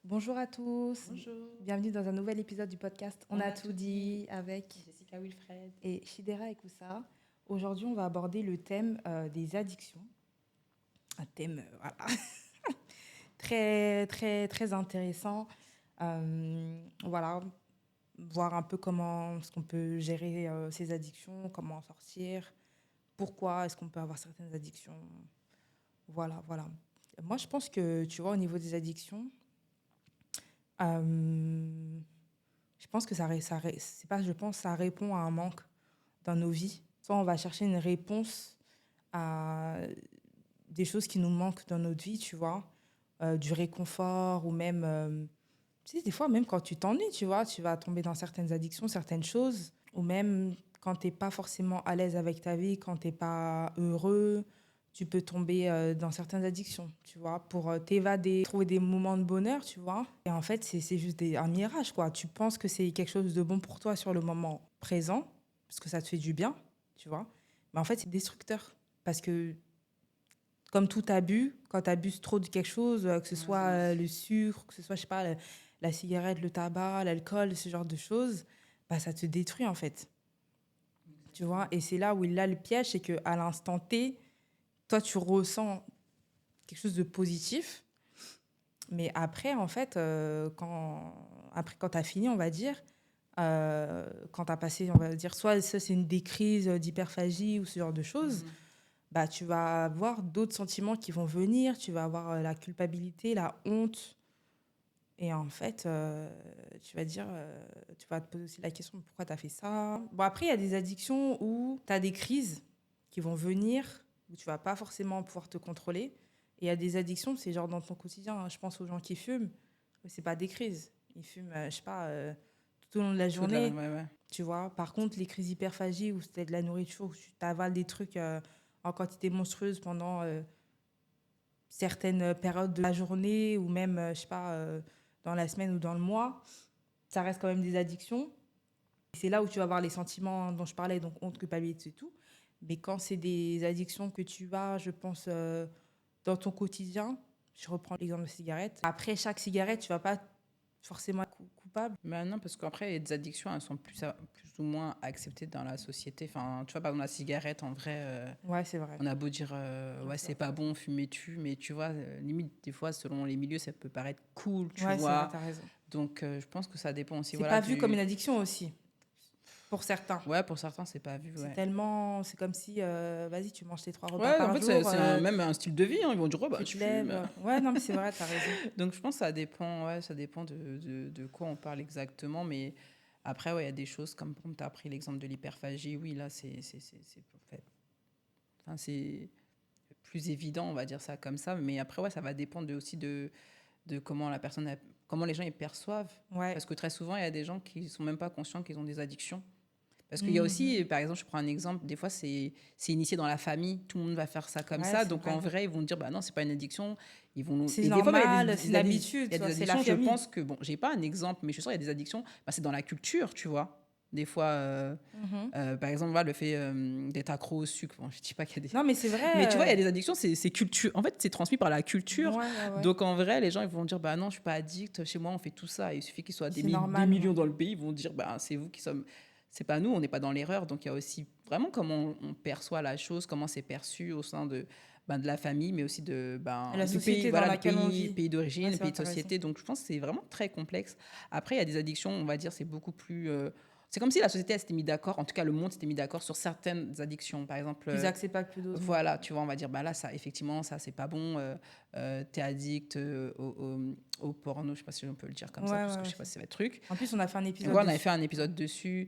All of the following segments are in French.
Bonjour à tous, Bonjour, bienvenue dans un nouvel épisode du podcast On a tout dit avec Jessica Wilfred. et Shidera Ekoussa. Aujourd'hui, on va aborder le thème des addictions. Un thème voilà, très, très, très intéressant. Voilà, voir un peu comment est-ce qu'on peut gérer ces addictions, comment en sortir, pourquoi est-ce qu'on peut avoir certaines addictions. Voilà, voilà. Moi, je pense que, tu vois, au niveau des addictions, euh, je pense que c'est pas, je pense, ça répond à un manque dans nos vies. Soit on va chercher une réponse à des choses qui nous manquent dans notre vie, tu vois, du réconfort ou même, tu sais, des fois, même quand tu t'ennuies, tu vois, tu vas tomber dans certaines addictions, certaines choses, ou même quand tu n'es pas forcément à l'aise avec ta vie, quand tu n'es pas heureux, tu peux tomber dans certaines addictions, tu vois, pour t'évader, trouver des moments de bonheur, tu vois. Et en fait, c'est juste un mirage, quoi. Tu penses que c'est quelque chose de bon pour toi sur le moment présent, parce que ça te fait du bien, tu vois. Mais en fait, c'est destructeur. Parce que, comme tout abus, quand tu abuses trop de quelque chose, que ce soit le sucre, que ce soit, je sais pas, la cigarette, le tabac, l'alcool, ce genre de choses, bah, ça te détruit, en fait. Tu vois. Et c'est là où il a le piège, c'est qu'à l'instant T, toi, tu ressens quelque chose de positif. Mais après, en fait, quand tu as fini, on va dire, quand tu as passé, on va dire, soit ça, c'est des crises d'hyperphagie ou ce genre de choses, bah, tu vas avoir d'autres sentiments qui vont venir. Tu vas avoir la culpabilité, la honte. Et en fait, tu vas te poser aussi la question de pourquoi tu as fait ça. Bon, après, il y a des addictions où tu as des crises qui vont venir, où tu vas pas forcément pouvoir te contrôler. Et il y a des addictions, c'est genre dans ton quotidien, hein. Je pense aux gens qui fument, mais c'est pas des crises. Ils fument, je sais pas, tout au long de la journée, Ouais. tu vois. Par contre, les crises d'hyperphagie, où c'était de la nourriture, où tu t'avales des trucs en quantité monstrueuse pendant certaines périodes de la journée, ou même, je sais pas, dans la semaine ou dans le mois, ça reste quand même des addictions. C'est là où tu vas avoir les sentiments dont je parlais, donc honte, culpabilité et tout. Mais quand c'est des addictions que tu as, je pense, dans ton quotidien, je reprends l'exemple de cigarette. Après chaque cigarette, tu vas pas forcément être coupable. Mais non, parce qu'après, les addictions, elles sont plus ou moins acceptées dans la société. Enfin, tu vois, par exemple, la cigarette, en vrai, Ouais, c'est vrai. on a beau dire, Non, ouais, c'est c'est vrai. pas bon, fumer tue, mais tu vois, limite, des fois, selon les milieux, ça peut paraître cool, tu Ouais, c'est vrai, vois. t'as raison. Donc, je pense que ça dépend aussi, C'est voilà, pas vu comme du... une addiction aussi, pour certains. Ouais, pour certains, c'est pas vu, C'est ouais. tellement, c'est comme si, vas-y, tu manges tes 3 repas Ouais, en par fait, jour, même un style de vie, hein. Ils vont dire, oh, bah, tu tu te fumes. lèves. Ouais, non, mais c'est vrai, t'as raison. Donc, je pense que ça dépend, ouais, ça dépend de quoi on parle exactement, mais... Après, ouais, il y a des choses comme tu as pris l'exemple de l'hyperphagie. Oui, là, en fait, enfin, c'est plus évident, on va dire ça comme ça. Mais après, ouais, ça va dépendre aussi de comment la personne, comment les gens y perçoivent. Ouais. Parce que très souvent, il y a des gens qui ne sont même pas conscients qu'ils ont des addictions. Parce qu'il y a Mhm. aussi, par exemple, je prends un exemple, des fois, c'est initié dans la famille, tout le monde va faire ça comme Ouais, ça. c'est Donc, en vrai. vrai, ils vont dire, bah non, c'est pas une addiction. C'est Et des fois, bah, normal, c'est une habitude, il y a tu des vois, c'est la addictions, je famille. pense que, bon, j'ai pas un exemple, mais je suis sûre, il y a des addictions, bah, c'est dans la culture, tu vois. Des fois, Mhm. par exemple, voilà, le fait d'être accro au sucre. Bon, je dis pas qu'il y a des... Non, mais c'est Mais tu vois, il vrai. y a des addictions, c'est culture. En fait, c'est transmis par la culture. Ouais, ouais, ouais. Donc, en vrai, les gens, ils vont dire, bah non, je suis pas addict. Chez moi, on fait tout ça. Il suffit qu'il soit C'est des normal, ouais. millions dans le pays. Ils vont dire, bah c'est vous qui sommes... C'est pas nous, on n'est pas dans l'erreur. Donc, il y a aussi vraiment comment on perçoit la chose, comment c'est perçu au sein de la famille, mais aussi Et la du pays, société dans voilà, laquelle on vit. pays Ouais, d'origine, c'est vrai, pays de t'as raison. société. Donc, je pense que c'est vraiment très complexe. Après, il y a des addictions, on va dire, c'est beaucoup plus... c'est comme si la société s'était mis d'accord, en tout cas le monde s'était mis d'accord sur certaines addictions. Par exemple, Qu'ils acceptent pas plus d'autres. voilà, tu vois, on va dire, bah là, ça, effectivement, ça, c'est pas bon. T'es addict au porno, je sais pas si on peut le dire comme Ouais, ça, ouais, parce que je ouais. sais pas si c'est votre truc. En plus, on a fait un Et épisode voilà, on avait fait dessus. un épisode dessus.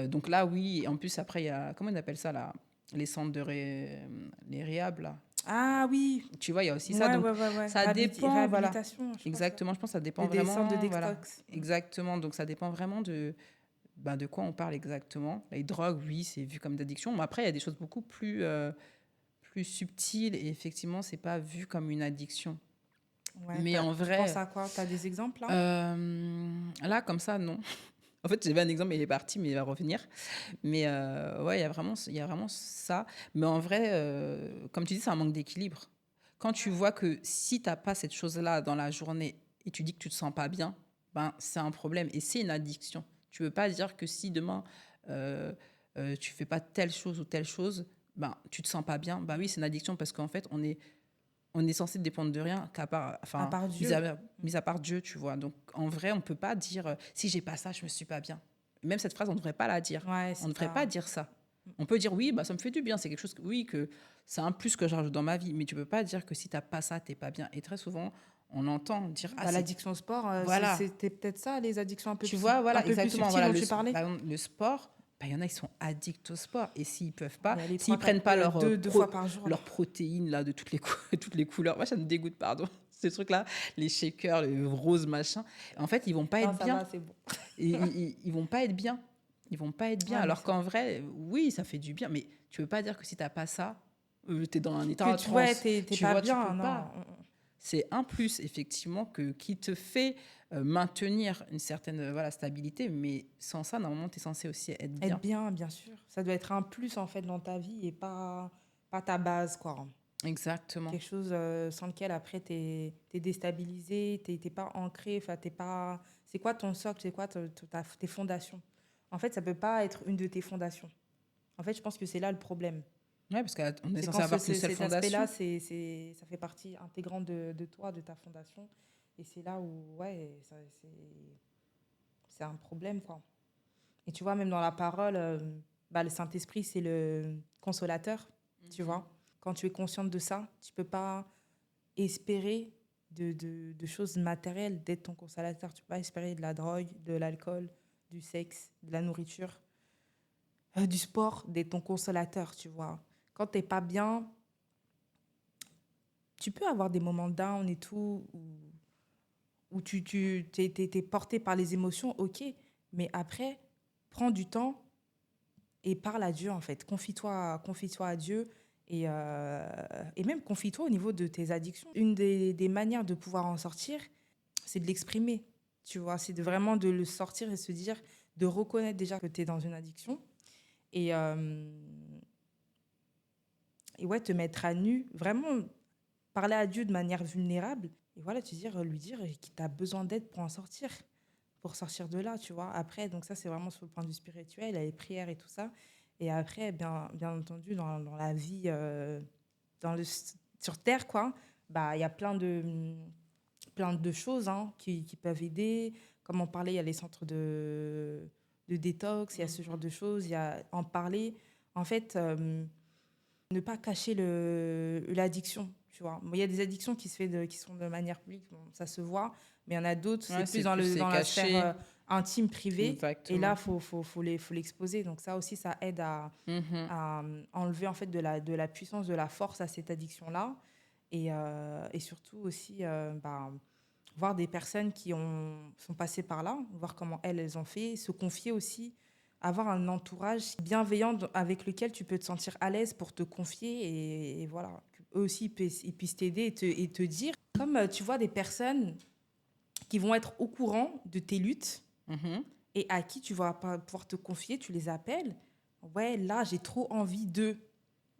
Donc là, oui, et en plus, après, il y a, comment on appelle ça, là, les centres les réhab, là. Ah oui. Tu vois, il y a aussi ça. Ouais, Donc, ouais, ouais, ouais. ça dépend, voilà. Réhabilitation, je pense. Ouais. Exactement, je pense que ça dépend Des centres de vraiment, voilà. detox. Mm. Exactement, donc ça dépend vraiment de quoi on parle exactement. Les drogues, oui, c'est vu comme d'addiction. Mais après, il y a des choses beaucoup plus subtiles et effectivement, c'est pas vu comme une addiction. Ouais, Mais en tu penses vrai, à quoi? T'as des exemples là? là, comme ça, non. En fait, j'avais un exemple, mais il est parti, mais il va revenir. Mais ouais, il y a vraiment ça. Mais en vrai, comme tu dis, c'est un manque d'équilibre. Quand tu vois que si tu n'as pas cette chose-là dans la journée et tu dis que tu te sens pas bien, ben, c'est un problème et c'est une addiction. Tu veux pas dire que si demain, euh, tu fais pas telle chose ou telle chose, ben, tu te sens pas bien. Ben oui, c'est une addiction parce qu'en fait, on est censé dépendre de rien qu'à part, À enfin, part mis Dieu. à, mis à part Dieu, tu vois. Donc, en vrai, on peut pas dire si j'ai pas ça, je me suis pas bien. Même cette phrase, on ne devrait pas la dire. Ouais, On ne c'est devrait pas ça. dire ça. On peut dire oui, bah, ça me fait du bien, c'est quelque chose oui, que c'est un plus que je rajoute dans ma vie, mais tu peux pas dire que si tu n'as pas ça, tu n'es pas bien. Et très souvent, on entend dire ah, Bah, c'est. l'addiction au sport, Voilà, c'était peut-être ça, les addictions tu vois, un voilà, peu plus exactement. subtiles Voilà, dont tu parlais. par exemple, le sport, bah, il y en a, ils sont addicts au sport. Et s'ils peuvent Il pas, y a les s'ils 3 4 prennent pas deux fois par jour, là. leurs protéines là, de toutes les, toutes les couleurs, moi, ça me dégoûte, pardon. Ces trucs-là, les shakers, les roses, machin. En fait, ils vont pas Non, être ça bien. va, c'est bon. Ils vont pas être bien. Ils vont pas être bien. Ouais, mais Alors c'est qu'en vrai, oui, ça fait du bien. Mais tu veux pas dire que si t'as pas ça, tu es dans un état que en tu ouais, transe. t'es Tu pas vois, tu peux bien, pas. non. C'est un plus, effectivement, qui te fait maintenir une certaine voilà, stabilité. Mais sans ça, normalement, tu es censé aussi être Être bien. bien, bien sûr. Ça doit être un plus, en fait, dans ta vie et pas ta base, quoi. Exactement. Quelque chose sans lequel, après, t'es déstabilisé, t'es pas ancré, enfin, t'es pas... C'est quoi ton socle, c'est quoi tes fondations? En fait, ça peut pas être une de tes fondations. En fait, je pense que c'est là le problème. Ouais, parce qu'on est C'est censé quand avoir qu'une seule cet aspect-là, fondation. ça fait partie intégrante de toi, de ta fondation. Et c'est là où, ouais, c'est un problème, quoi. Et tu vois, même dans la parole, bah, le Saint-Esprit, c'est le consolateur, tu vois. Quand tu es consciente de ça, tu peux pas espérer de choses matérielles d'être ton consolateur. Tu peux pas espérer de la drogue, de l'alcool, du sexe, de la nourriture, du sport, d'être ton consolateur, tu vois. Quand t'es pas bien, tu peux avoir des moments down et tout, où t'es porté par les émotions, ok. Mais après, prends du temps et parle à Dieu, en fait. Confie-toi à Dieu et même confie-toi au niveau de tes addictions. Une des manières de pouvoir en sortir, c'est de l'exprimer, tu vois. C'est vraiment de le sortir et se dire, de reconnaître déjà que tu es dans une addiction et, euh, et ouais, te mettre à nu, vraiment parler à Dieu de manière vulnérable et voilà, lui dire qu'il t'a besoin d'aide pour en sortir, pour sortir de là, tu vois. Après, donc ça, c'est vraiment sur le point de vue spirituel, les prières et tout ça. Et après, bien entendu, dans la vie, sur Terre, quoi, bah, il y a plein de choses hein, qui peuvent aider. Comme on parlait, il y a les centres de détox, il y a ce genre de choses, il y a en parler. En fait, ne pas cacher l'addiction, tu vois. Bon, il y a des addictions qui sont de manière publique, bon, ça se voit, mais il y en a d'autres, c'est Ouais, plus c'est plus c'est dans la sphère caché. intime, privée, et là, Exactement. faut l'exposer. Donc ça aussi, ça aide Mhm. à enlever en fait de la puissance, de la force à cette addiction-là, et surtout aussi bah, voir des personnes sont passées par là, voir comment elles ont fait, se confier aussi, avoir un entourage bienveillant avec lequel tu peux te sentir à l'aise pour te confier et voilà, eux aussi ils puissent t'aider et te dire, comme tu vois des personnes qui vont être au courant de tes luttes Mhm. et à qui tu vas pas pouvoir te confier, tu les appelles, ouais, là j'ai trop envie de,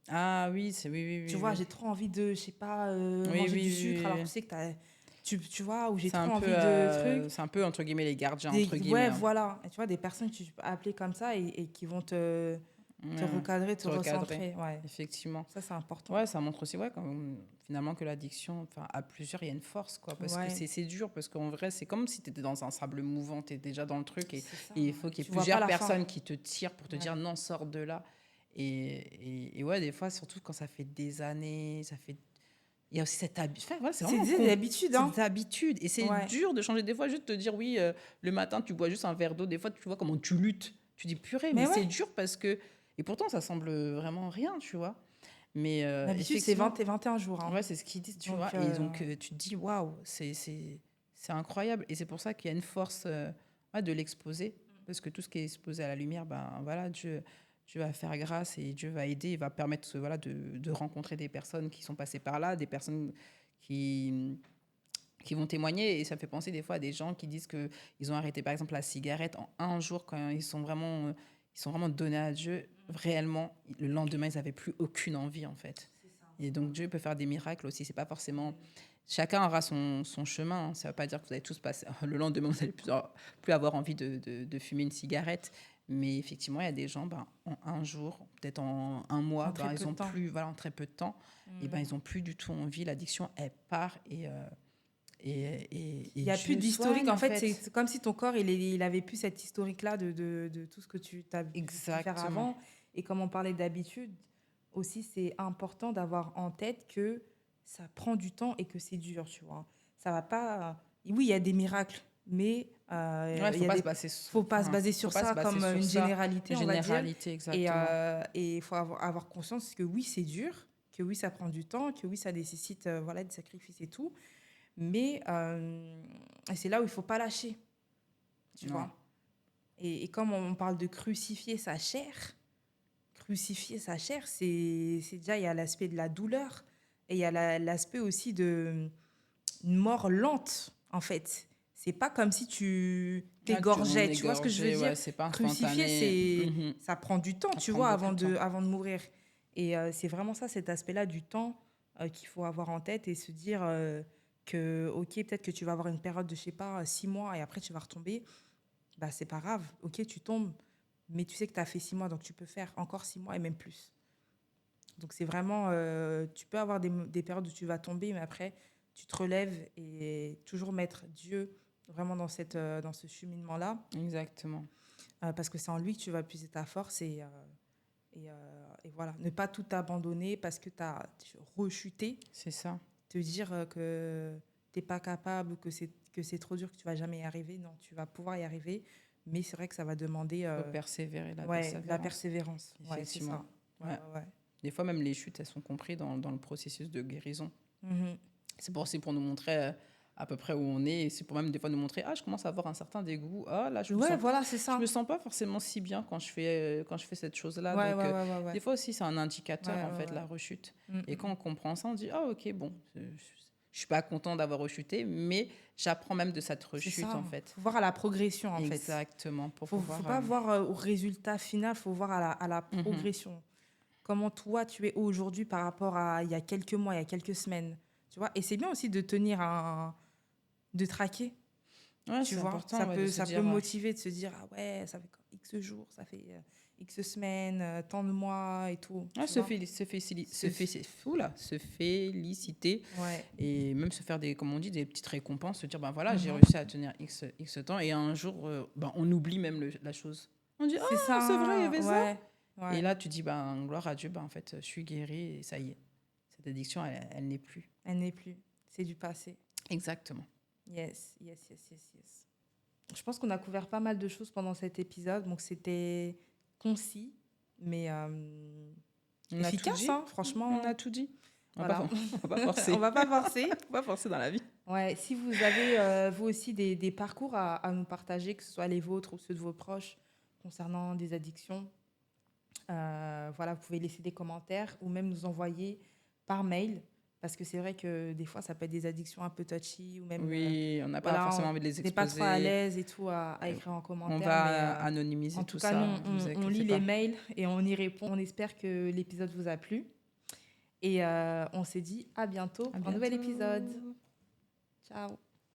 Ah oui, c'est oui, oui, tu oui, vois, oui. j'ai trop envie de, je sais pas, Oui, oui, manger du oui, sucre alors oui, que oui. tu sais que tu vois, ou j'ai trop envie de trucs. C'est un peu entre guillemets les gardiens entre guillemets. Ouais, Hein. voilà. Et tu vois, des personnes que tu peux appeler comme ça et qui vont te Ouais, recadrer, te se recadrer, recentrer. Ouais, effectivement. ça, c'est important. Ouais, ça montre aussi ouais, finalement que l'addiction, enfin, à plusieurs, il y a une force, quoi. Parce que Ouais, c'est dur, parce qu'en vrai, c'est comme si tu étais dans un sable mouvant, tu es déjà dans le truc, c'est ça. et il faut qu'il y ait Tu vois pas plusieurs la fin. personnes qui te tirent pour te Ouais. dire non, sors de là. Et ouais, des fois, surtout quand ça fait des années, ça fait. Il y a aussi cette habitude. Enfin, voilà, c'est C'est vraiment des habitudes, c'est hein. des habitudes. Et c'est Ouais. dur de changer. Des fois, juste te dire oui, le matin, tu bois juste un verre d'eau. Des fois, tu vois comment tu luttes. Tu dis purée, mais Mais c'est ouais, dur parce que. Et pourtant, ça semble vraiment rien, tu vois. Mais l'habitude, c'est effectivement, 20 et 21 jours. Hein. ouais, c'est ce qu'ils disent, tu vois. Donc, Et donc, tu te dis waouh, c'est incroyable. Et c'est pour ça qu'il y a une force ouais, de l'exposer. Parce que tout ce qui est exposé à la lumière, ben voilà, Dieu va faire grâce et Dieu va aider, il va permettre voilà, de rencontrer des personnes qui sont passées par là, des personnes qui, qui vont témoigner. Et ça me fait penser des fois à des gens qui disent qu'ils ont arrêté, par exemple, la cigarette en un jour quand ils sont vraiment donnés à Dieu. Réellement, le lendemain, ils n'avaient plus aucune envie, en fait. c'est ça. Et donc, Dieu peut faire des miracles aussi. C'est pas forcément chacun aura son chemin. Ça ne veut pas dire que vous allez tous passer le lendemain, vous n'allez plus avoir envie de fumer une cigarette. Mais effectivement, il y a des gens, en un jour, peut-être en un mois, En très ils peu de ont temps. plus, voilà, en très peu de temps, et ils n'ont plus du tout envie. L'addiction, elle part et Il n'y a plus Dieu d'historique. soigne, En en fait, fait. c'est comme si ton corps, il avait plus cet historique-là de tout ce que tu as pu faire Exactement. avant. Et comme on parlait d'habitude, aussi, c'est important d'avoir en tête que ça prend du temps et que c'est dur, tu vois. Ça va pas... Oui, il y a des miracles, mais Ouais, il y a des... faut pas se baser faut sur pas se ça baser comme sur une ça. généralité, Une on va dire. généralité, exactement. Et il faut avoir conscience que oui, c'est dur, que oui, ça prend du temps, que oui, ça nécessite voilà, des sacrifices et tout. Mais et c'est là où il ne faut pas lâcher, tu Non. vois. Et comme on parle de crucifier sa chair, c'est déjà, il y a l'aspect de la douleur et il y a l'aspect aussi de une mort lente, en fait. C'est pas comme si tu On t'égorgeais, est tu vois ce que je veux gorgé, dire? ouais, c'est pas Crucifier, instantané. Mhm. ça prend du temps, Ça tu prend vois, beaucoup de temps. avant de mourir. Et c'est vraiment ça, cet aspect-là du temps qu'il faut avoir en tête et se dire que, ok, peut-être que tu vas avoir une période de, je sais pas, 6 mois et après tu vas retomber. Bah, c'est pas grave, ok, tu tombes, mais tu sais que tu as fait 6 mois, donc tu peux faire encore 6 mois et même plus. Donc c'est vraiment, tu peux avoir des périodes où tu vas tomber, mais après, tu te relèves et toujours mettre Dieu vraiment dans ce cheminement-là, Exactement. parce que c'est en lui que tu vas puiser ta force et voilà. Ne pas tout abandonner parce que tu as rechuté, C'est ça. te dire que tu n'es pas capable ou que c'est trop dur, que tu vas jamais y arriver. Non, tu vas pouvoir y arriver, mais c'est vrai que ça va demander Faut persévérer, la ouais, de la persévérance. persévérance. Ouais, c'est Effectivement. ça. Ouais, Ouais. ouais, Des fois, même les chutes, elles sont comprises dans le processus de guérison. ouais. Mhm. C'est pour nous montrer à peu près où on est. Et c'est pour même des fois nous montrer, je commence à avoir un certain dégoût. Là, Ouais, voilà, c'est je ça. me sens pas forcément si bien quand je fais cette chose-là. Ouais, Donc, ouais, ouais, ouais, ouais. des fois aussi, c'est un indicateur, Ouais, en ouais, fait, ouais. la rechute. Mm, Et quand mm, on comprend ça, on dit, ok, bon, je suis pas content d'avoir rechuté, mais j'apprends même de cette c'est rechute, ça. en fait. Faut voir à la progression, en fait. Exactement, pour Faut pouvoir... pas voir au résultat final, faut voir à la mhm. progression. Comment toi, tu es aujourd'hui par rapport à il y a quelques mois, il y a quelques semaines. Tu vois? Et c'est bien aussi de tenir de traquer. Ouais, Tu c'est vois, important, ouais, de se ça peut dire... motiver de se dire, ah ouais, ça fait X jours, ça fait X semaines, tant de mois et tout, tu vois. Se f- Se féliciter ouais. et même se faire comme on dit, des petites récompenses, se dire, ben voilà, j'ai Mhm. réussi à tenir X temps et un jour, on oublie même la chose. On dit, C'est c'est vrai, il y ça, avait ça. ouais. Et Ouais. là, tu dis, gloire à Dieu, en fait, je suis guérie et ça y est. Cette addiction, elle n'est plus. Elle n'est plus. C'est du passé. Exactement. Yes, yes, yes, yes, yes. Je pense qu'on a couvert pas mal de choses pendant cet épisode. Donc, c'était concis, mais On a tout efficace, dit. hein, On a franchement. tout dit. Voilà. On va pas On forcer. va pas forcer. On va pas forcer dans la vie. Ouais, si vous avez, vous aussi, des parcours à nous partager, que ce soit les vôtres ou ceux de vos proches, concernant des addictions, voilà, vous pouvez laisser des commentaires ou même nous envoyer par mail. Parce que c'est vrai que des fois, ça peut être des addictions un peu touchy ou même, Oui, on n'a pas voilà, forcément envie de les on n'est pas trop à exposer. l'aise et tout à écrire en On commentaire. Mais va en anonymiser tout tout cas, nous, ça, vous on inquiétez lit les pas. mails et on y répond. On espère que l'épisode vous a plu. Et on s'est dit à bientôt À pour un nouvel épisode. bientôt. Ciao.